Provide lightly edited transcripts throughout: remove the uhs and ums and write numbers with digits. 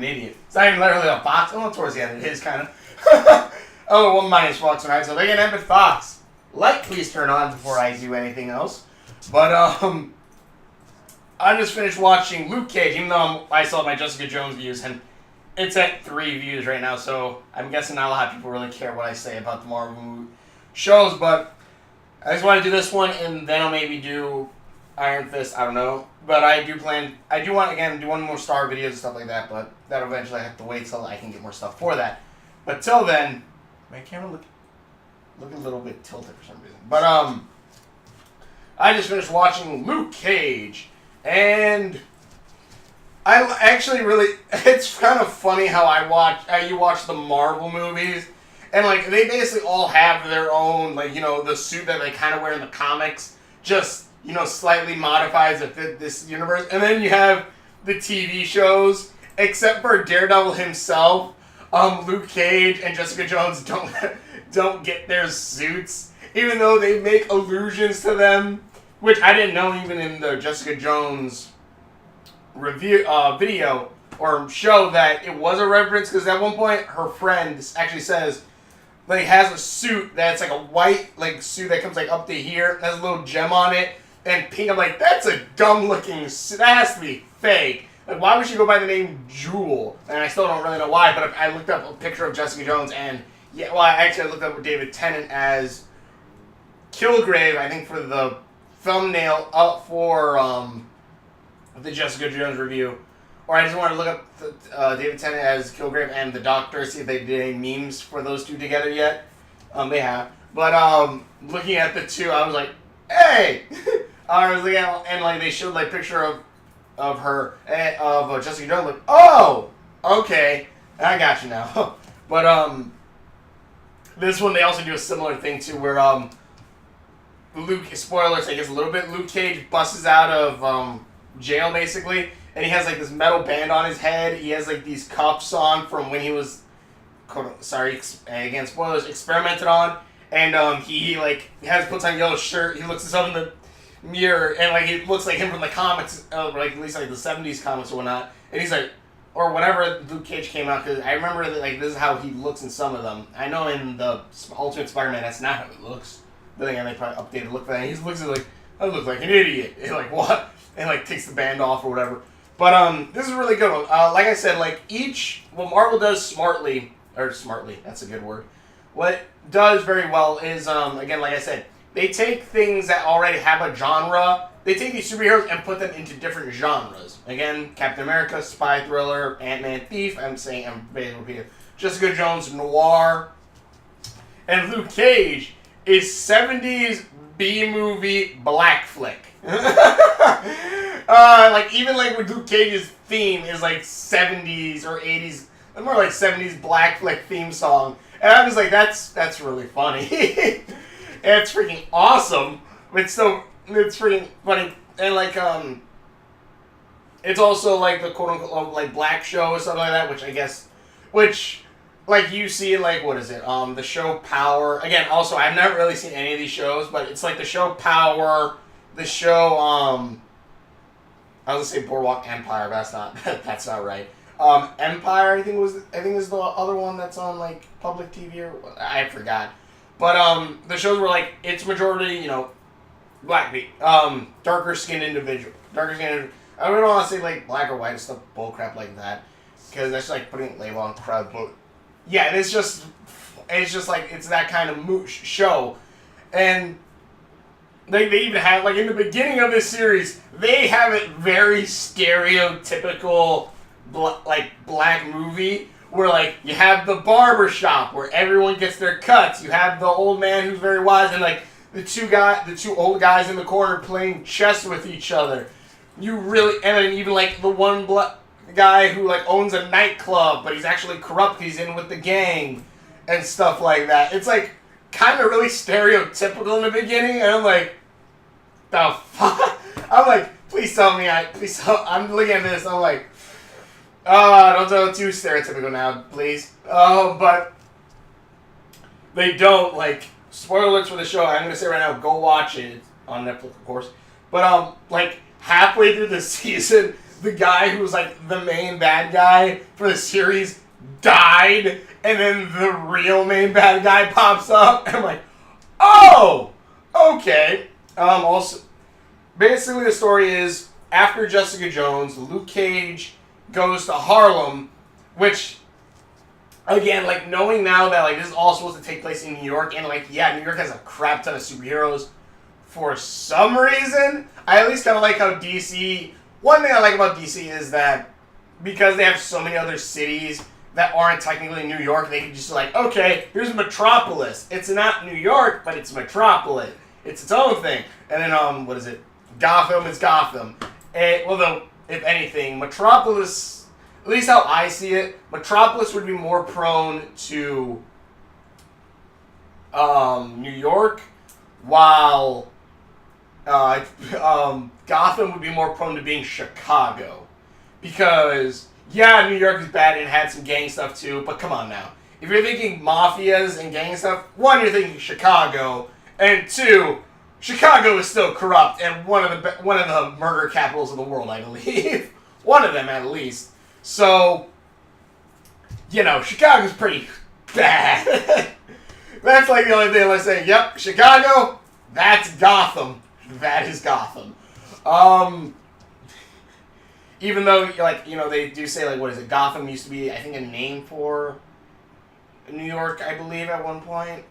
an idiot. It's not even literally a fox. Oh, towards the end it is kind of. Oh, well, my name's Fox tonight, so they can end with Fox. Light, please turn on before I do anything else. But, I just finished watching Luke Cage, even though I saw my Jessica Jones views, and it's at 3 views right now, so I'm guessing not a lot of people really care what I say about the Marvel shows, but I just want to do this one, and then I'll maybe do Iron Fist, I don't know. But I do want, again, do one more Star videos and stuff like that, but that'll eventually have to wait till I can get more stuff for that. But till then, my camera look a little bit tilted for some reason. But, I just finished watching Luke Cage, and I actually really, it's kind of funny how you watch the Marvel movies, and, like, they basically all have their own, like, you know, the suit that they kind of wear in the comics, just, you know, slightly modified to fit this universe. And then you have the TV shows, except for Daredevil himself, Luke Cage and Jessica Jones don't get their suits, even though they make allusions to them, which I didn't know even in the Jessica Jones review video or show that it was a reference, because at one point her friend actually says, like, has a suit that's like a white, like, suit that comes like up to here, has a little gem on it, and pink. I'm like, that's a dumb looking suit. That has to be fake. Like, why would she go by the name Jewel? And I still don't really know why, but I looked up a picture of Jessica Jones, and yeah, well, I looked up David Tennant as Kilgrave, I think, for the thumbnail up for the Jessica Jones review. Or I just wanted to look up David Tennant as Kilgrave and the Doctor, see if they did any memes for those two together yet. They have. But looking at the two, I was like, hey! I was looking at, and like they showed like picture of her, of Jessica Jones, like, oh! Okay. I got you now. But this one they also do a similar thing too, where Luke, spoilers I guess a little bit, Luke Cage busts out of jail basically, and he has like this metal band on his head. He has like these cuffs on from when he was, again spoilers, experimented on, and he like puts on a yellow shirt. He looks himself in the mirror, and like it looks like him from the comics, like at least like the 70's comics or whatnot. And he's like, or whenever Luke Cage came out, because I remember that like this is how he looks in some of them. I know in the Ultimate Spider-Man that's not how it looks. But then again, they probably updated look for that. He looks like, I look like an idiot. And like, what? And like takes the band off or whatever. But this is a really good one. Like I said, like what Marvel does smartly, that's a good word. What it does very well is, again, like I said, they take things that already have a genre. They take these superheroes and put them into different genres. Again, Captain America, spy thriller, Ant-Man, thief. I'm basically Jessica Jones, noir, and Luke Cage is 70's B-movie black flick. Like even like with Luke Cage's theme is like 70's or 80's, more like 70's black flick theme song, and I'm just like, that's really funny. It's freaking awesome. It's freaking funny, and like it's also like the quote unquote like black show or something like that, which like you see like, what is it? The show Power. Again, also I've never really seen any of these shows, but it's like the show Power, the show I was gonna say Boardwalk Empire, but that's not right. Empire, I think is the other one that's on like public TV, or I forgot. But the shows were like, it's majority, you know, black darker skinned individual. I don't want to say like black or white and stuff, bullcrap like that, because that's like putting a label on crowd. But yeah, it's just like, it's that kind of show. And they even have, like in the beginning of this series, they have it very stereotypical like black movie, where like you have the barber shop where everyone gets their cuts. You have the old man who's very wise, and like the two old guys in the corner playing chess with each other. And then even like the one guy who like owns a nightclub, but he's actually corrupt. He's in with the gang and stuff like that. It's like kind of really stereotypical in the beginning, and I'm like, the fuck? I'm like, please tell me. I'm looking at this. I'm like, don't tell too stereotypical now, please. But they don't, like, spoiler alerts for the show. I'm gonna say right now, go watch it. It's on Netflix, of course. But like halfway through the season, the guy who was like the main bad guy for the series died, and then the real main bad guy pops up, and I'm like, oh, okay. Also, basically the story is after Jessica Jones, Luke Cage goes to Harlem, which, again, like, knowing now that, like, this is all supposed to take place in New York, and, like, yeah, New York has a crap ton of superheroes, for some reason, I at least kind of like how DC, one thing I like about DC is that, because they have so many other cities that aren't technically New York, they can just like, okay, here's Metropolis. It's not New York, but it's Metropolis. It's its own thing. And then, what is it? Gotham is Gotham. And, well, though, if anything, Metropolis, at least how I see it, Metropolis would be more prone to New York, while Gotham would be more prone to being Chicago. Because, yeah, New York is bad and had some gang stuff too, but come on now. If you're thinking mafias and gang stuff, one, you're thinking Chicago, and two, Chicago is still corrupt and one of the murder capitals of the world, I believe. One of them, at least. So, you know, Chicago's pretty bad. That's like the only thing I'm saying. Yep, Chicago, that's Gotham. That is Gotham. Even though, like, you know, they do say, like, what is it? Gotham used to be, I think, a name for New York, I believe, at one point.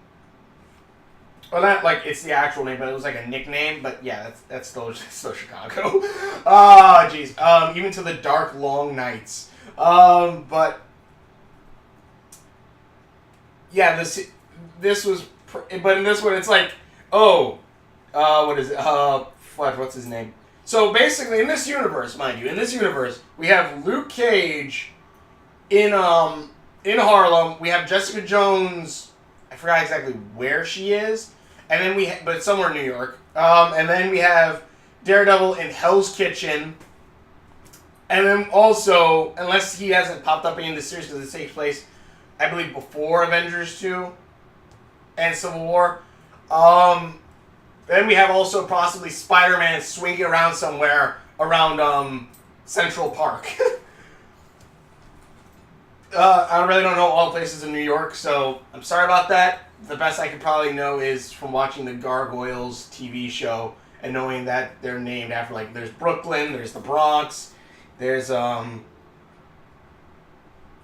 Well, not, like, it's the actual name, but it was, like, a nickname. But, yeah, that's still Chicago. Ah, jeez. Even to the dark, long nights. But, yeah, this was, but in this one, it's like, oh, what is it? What's his name? So basically, in this universe, mind you, in this universe, we have Luke Cage in Harlem. We have Jessica Jones. I forgot exactly where she is, and then but it's somewhere in New York. And then we have Daredevil in Hell's Kitchen, and then also, unless he hasn't popped up in the series because it takes place, I believe, before Avengers 2 and Civil War. Then we have also possibly Spider-Man swinging around somewhere around Central Park. I really don't know all places in New York, so I'm sorry about that. The best I could probably know is from watching the Gargoyles TV show and knowing that they're named after, like, there's Brooklyn, there's the Bronx, there's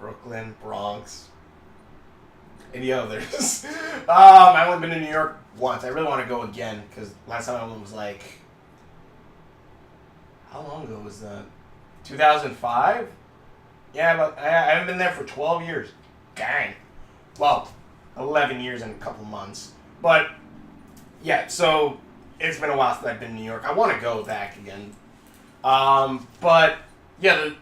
Brooklyn, Bronx, and the others. I've only been to New York once. I really want to go again, because last time I went was like, how long ago was that? 2005? Yeah, but I haven't been there for 12 years. Dang. Well, 11 years and a couple months. But, yeah, so it's been a while since I've been in New York. I want to go back again. But, yeah,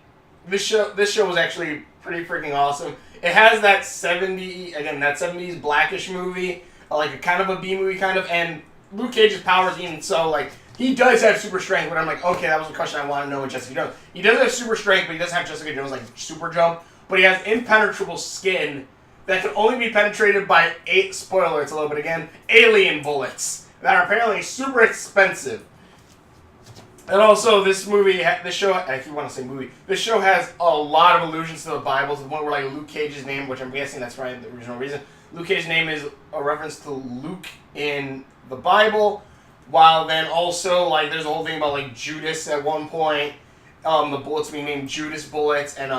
this show was actually pretty freaking awesome. It has that 70s Blackish movie, like a kind of a B movie kind of, and Luke Cage's powers, even so, like, he does have super strength, but I'm like, okay, that was a question I want to know with Jessica Jones. He does have super strength, but he doesn't have Jessica Jones, like, super jump, but he has impenetrable skin that can only be penetrated by, spoiler, it's a little bit again, alien bullets that are apparently super expensive. And also, this show, I keep wanting to say movie, this show has a lot of allusions to the Bible, to the point where, like, Luke Cage's name, which I'm guessing that's probably the original reason, Luke Cage's name is a reference to Luke in the Bible, while then also, like, there's a whole thing about, like, Judas at one point, the bullets being named Judas bullets, and,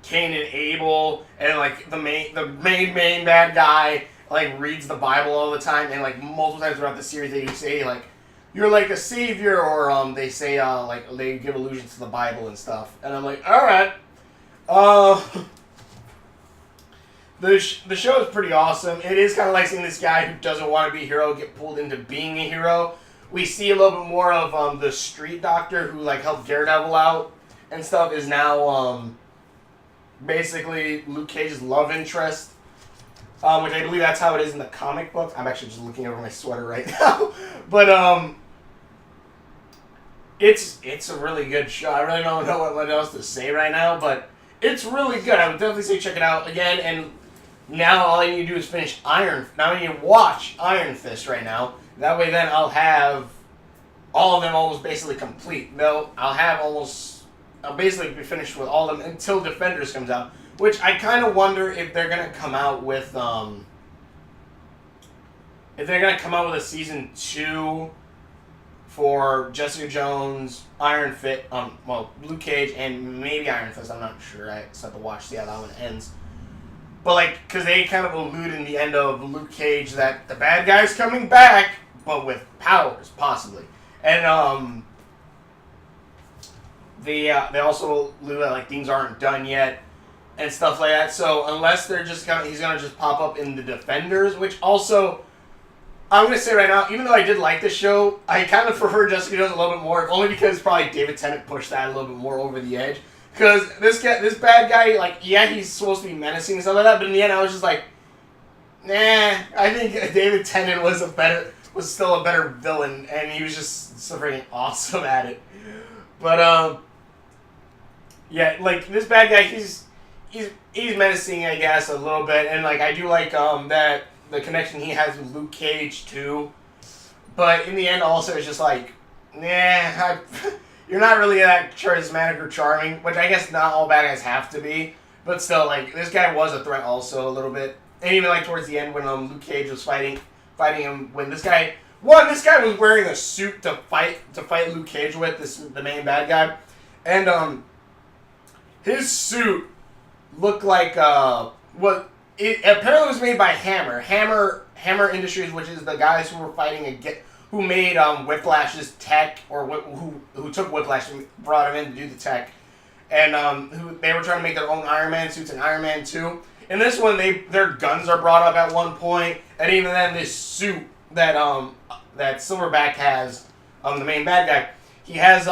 Cain and Abel, and, like, the main bad guy, like, reads the Bible all the time, and, like, multiple times throughout the series they say, like, you're like a savior, or, they say, like, they give allusions to the Bible and stuff, and I'm like, alright, The show is pretty awesome. It is kind of like seeing this guy who doesn't want to be a hero get pulled into being a hero. We see a little bit more of the street doctor who, like, helped Daredevil out and stuff is now basically Luke Cage's love interest, which I believe that's how it is in the comic book. I'm actually just looking over my sweater right now. But it's a really good show. I really don't know what else to say right now, but it's really good. I would definitely say check it out again. And now all I need to do is finish Now I need to watch Iron Fist right now. That way then I'll have all of them almost basically complete. No, I'll basically be finished with all of them until Defenders comes out, which I kind of wonder if they're gonna come out with a season 2 for Jessica Jones, Iron Fist, Luke Cage, and maybe Iron Fist. I'm not sure. I just have to watch, see how that one ends. But like, because they kind of allude in the end of Luke Cage that the bad guy's coming back, but with powers possibly, and they also allude that like things aren't done yet and stuff like that. So unless they're just he's gonna just pop up in the Defenders, which also. I'm going to say right now, even though I did like the show, I kind of prefer Jessica Jones a little bit more, only because probably David Tennant pushed that a little bit more over the edge. Because this bad guy, like, yeah, he's supposed to be menacing and stuff like that, but in the end I was just like, nah, I think David Tennant was still a better villain, and he was just so freaking awesome at it. But, yeah, like, this bad guy, he's menacing, I guess, a little bit, and, like, I do like, that the connection he has with Luke Cage too, but in the end, also it's just like, nah, you're not really that charismatic or charming, which I guess not all bad guys have to be, but still, like this guy was a threat also a little bit, and even like towards the end when Luke Cage was fighting him, when this guy was wearing a suit to fight Luke Cage with the main bad guy, and his suit looked like what. It apparently was made by Hammer Industries, which is the guys who were who made Whiplash's tech, or who took Whiplash and brought him in to do the tech, and who they were trying to make their own Iron Man suits in Iron Man 2. In this one, their guns are brought up at one point, and even then, this suit that Silverback has, the main bad guy, he has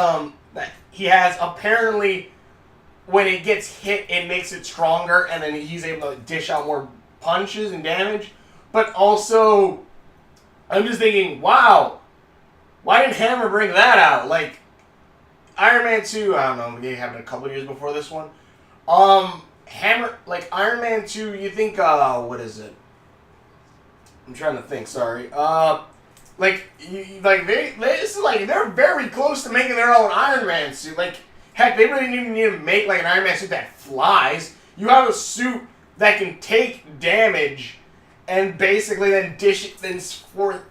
apparently. When it gets hit, it makes it stronger, and then he's able to dish out more punches and damage. But also, I'm just thinking, wow, why didn't Hammer bring that out? Like, Iron Man 2, I don't know, maybe happened a couple of years before this one. Hammer, like, Iron Man 2, you think, what is it? I'm trying to think, sorry. They're very close to making their own Iron Man suit. Like, heck, they really didn't even need to make like an Iron Man suit that flies. You have a suit that can take damage and basically then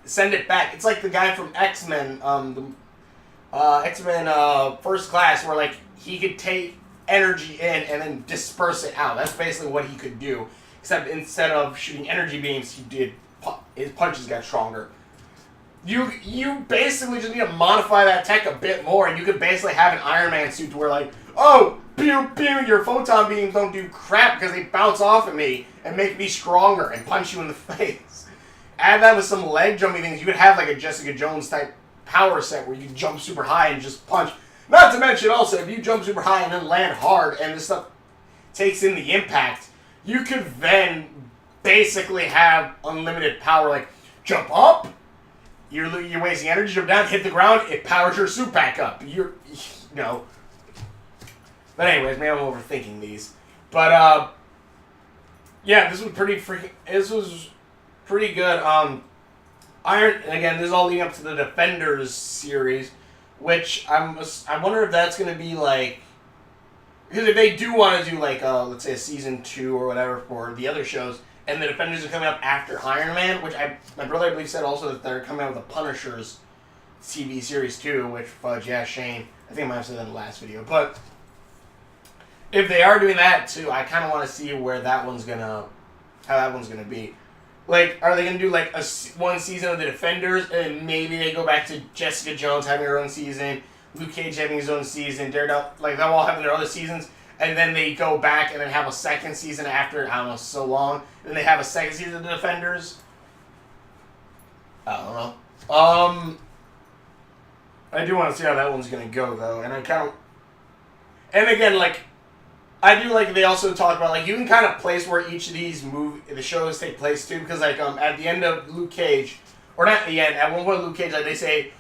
send it back. It's like the guy from X-Men, X-Men First Class, where like he could take energy in and then disperse it out. That's basically what he could do. Except instead of shooting energy beams, his punches got stronger. You basically just need to modify that tech a bit more, and you could basically have an Iron Man suit to where like, oh, pew pew, your photon beams don't do crap because they bounce off of me and make me stronger and punch you in the face. Add that with some leg jumping things, you could have like a Jessica Jones type power set where you can jump super high and just punch. Not to mention also, if you jump super high and then land hard and this stuff takes in the impact, you could then basically have unlimited power, like jump up. You're wasting energy, jump down, hit the ground, it powers your suit back up. But anyways, maybe I'm overthinking these. But, yeah, this was pretty good. Again, this is all leading up to the Defenders series, which I wonder if that's going to be like, because if they do want to do like, let's say a season 2 or whatever for the other shows, and the Defenders are coming up after Iron Man, which my brother, I believe, said also that they're coming out with the Punisher's TV series too, which, fudge, yeah, Shane. I think I might have said that in the last video. But if they are doing that too, I kind of want to see how that one's gonna be. Like, are they gonna do like one season of the Defenders, and maybe they go back to Jessica Jones having her own season, Luke Cage having his own season, Daredevil, like they'll all have their other seasons, and then they go back and then have a second season after, I don't know, so long. And then they have a second season of the Defenders. I don't know. I do want to see how that one's going to go, though. And and again, like, I do like they also talk about, like, you can kind of place where each of these the shows take place, too. Because, like, at the end of Luke Cage, or not at the end, at one point Luke Cage, like, they say,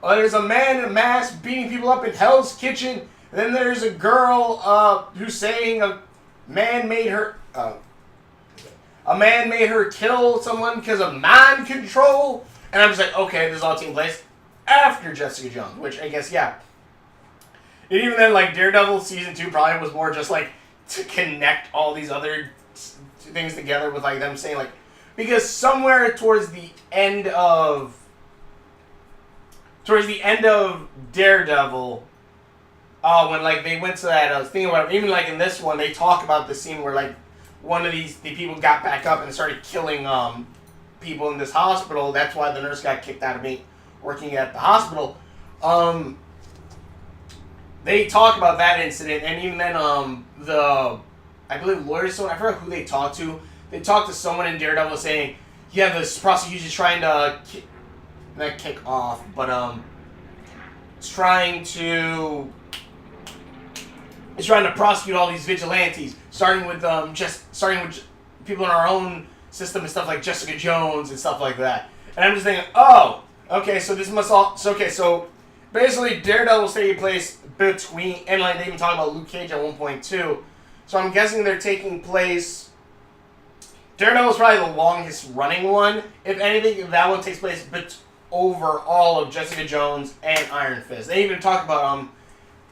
there's a man in a mask beating people up in Hell's Kitchen. Then there's a girl who's saying a man made her kill someone because of mind control. And I'm just like, okay, this is all taking place after Jessica Jones, which I guess, yeah. And even then, like, Daredevil Season 2 probably was more just, like, to connect all these other things together with, like, them saying, like, because somewhere towards the end of Daredevil, when, like, they went to that, I was thinking about it, even, like, in this one, they talk about the scene where, like, one of the people got back up and started killing, people in this hospital. That's why the nurse got kicked out of working at the hospital. They talk about that incident, and even then, I believe lawyers, I forgot who they talked to. They talked to someone in Daredevil saying, yeah, this prosecution's trying to, not kick off, but, it's trying to prosecute all these vigilantes, starting with people in our own system and stuff like Jessica Jones and stuff like that. And I'm just thinking, oh, okay, so this must all... So basically Daredevil's taking place between... And like they even talk about Luke Cage at 1.2. So I'm guessing they're taking place... Daredevil's probably the longest running one. If anything, that one takes place over all of Jessica Jones and Iron Fist. They even talk about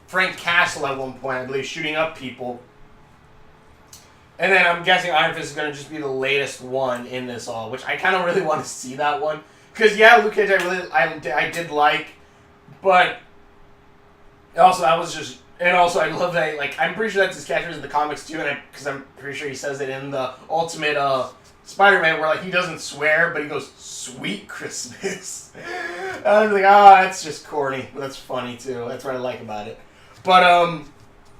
Frank Castle at one point, I believe, shooting up people. And then I'm guessing Iron Fist is going to just be the latest one in this all, which I kind of really want to see that one. Because, yeah, Luke Cage I did like, but also I love that, like, I'm pretty sure that's his character in the comics too, and because I'm pretty sure he says it in the Ultimate Spider-Man, where, like, he doesn't swear, but he goes, "Sweet Christmas." And I'm like, that's just corny, but that's funny too. That's what I like about it. But,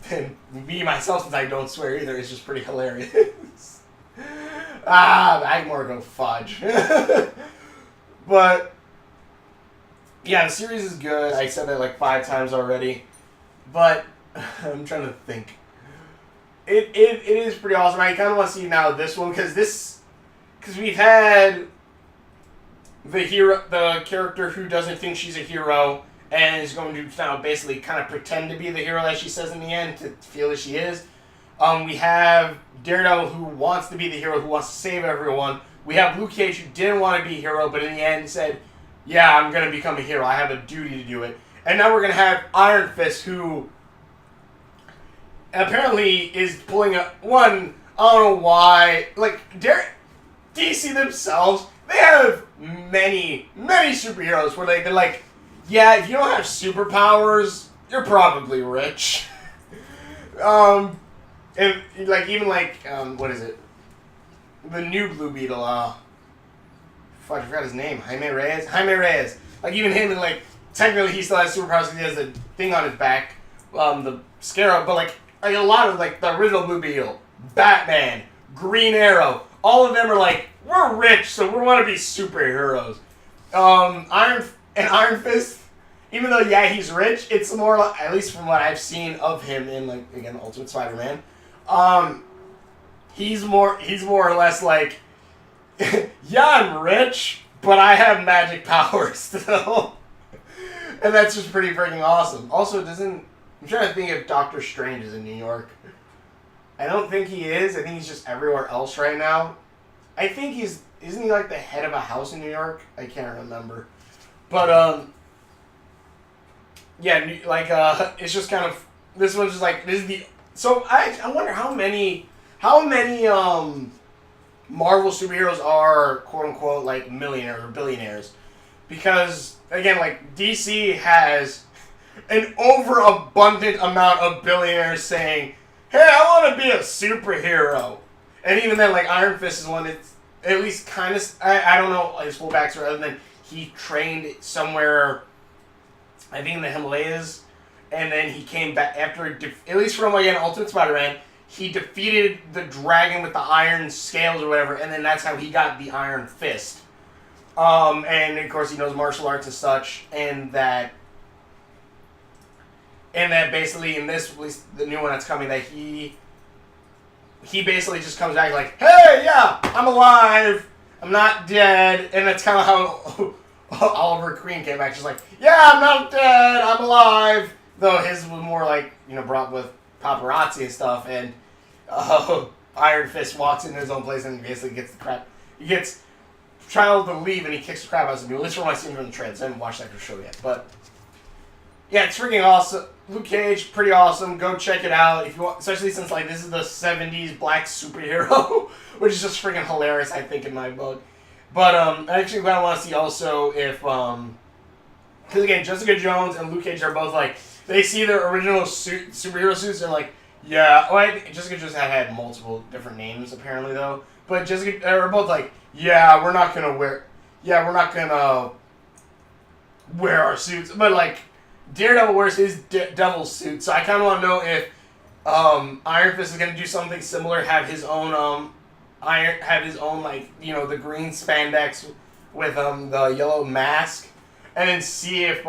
and me, myself, since I don't swear either, is just pretty hilarious. I more go fudge. But, yeah, the series is good. I said that like 5 times already. But, I'm trying to think. It is pretty awesome. I kind of want to see now this one, because we've had the character who doesn't think she's a hero, and is going to now basically kind of pretend to be the hero that she says in the end, to feel that she is. We have Daredevil, who wants to be the hero, who wants to save everyone. We have Luke Cage, who didn't want to be a hero, but in the end said, yeah, I'm going to become a hero. I have a duty to do it. And now we're going to have Iron Fist, who apparently is pulling a... One, I don't know why. Like, DC themselves, they have many, many superheroes where they're like, yeah, if you don't have superpowers, you're probably rich. And like even like what is it? The new Blue Beetle. Fuck, I forgot his name. Jaime Reyes. Like even him, and like technically he still has superpowers because he has the thing on his back, the Scarab. But like a lot of like the original Blue Beetle, Batman, Green Arrow, all of them are like, we're rich, so we want to be superheroes. Iron Fist, even though, yeah, he's rich, it's more, like, at least from what I've seen of him in, like, again, Ultimate Spider-Man, he's more or less like, yeah, I'm rich, but I have magic powers still. And that's just pretty freaking awesome. Also, I'm trying to think if Doctor Strange is in New York. I don't think he is. I think he's just everywhere else right now. I think isn't he like the head of a house in New York? I can't remember. But, yeah, like, it's just kind of, this one's just like, this is the, so I wonder how many Marvel superheroes are, quote unquote, like, millionaires or billionaires. Because, again, like, DC has an overabundant amount of billionaires saying, hey, I want to be a superhero. And even then, like, Iron Fist is one that's at least kind of, I don't know his full backstory other than he trained somewhere, I think in the Himalayas, and then he came back after, at least from, again, Ultimate Spider-Man, he defeated the dragon with the iron scales or whatever, and then that's how he got the Iron Fist. And, of course, he knows martial arts and such, and that basically in this, at least the new one that's coming, that he basically just comes back like, hey, yeah, I'm alive, I'm not dead, and that's kind of how Oliver Queen came back. She's like, yeah, I'm not dead, I'm alive. Though his was more like, brought with paparazzi and stuff, and Iron Fist walks into his own place and basically gets the crap. He gets child to leave and he kicks the crap out of some people. At least from my scenes from the trailer. I haven't watched that show yet, but yeah, it's freaking awesome. Luke Cage, pretty awesome. Go check it out if you want, especially since like this is the 70s black superhero, which is just freaking hilarious, I think, in my book. But I actually kind of want to see also if because again, Jessica Jones and Luke Cage are both like they see their original superhero suits and like yeah. Oh, I think Jessica just had multiple different names apparently though. But Jessica are both like yeah, we're not gonna wear our suits, but like. Daredevil wears his devil's suit, so I kind of want to know if Iron Fist is going to do something similar, have his own like the green spandex with the yellow mask, and then see if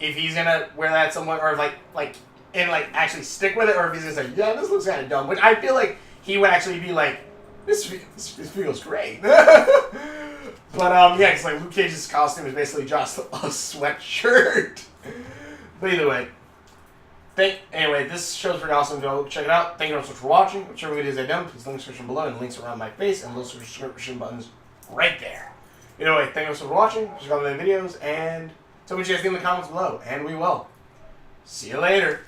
he's gonna wear that somewhat, or if like actually stick with it, or if he's gonna say yeah, this looks kind of dumb. But I feel like he would actually be like this feels great. But yeah, because like Luke Cage's costume is basically just a sweatshirt. But either way, anyway, this show's pretty awesome. Go check it out. Thank you so much for watching. Whichever videos I've done, please link in the description below and links around my face and those subscription buttons right there. Anyway, thank you so much for watching. Check out my videos and tell me what you guys think in the comments below. And we will see you later.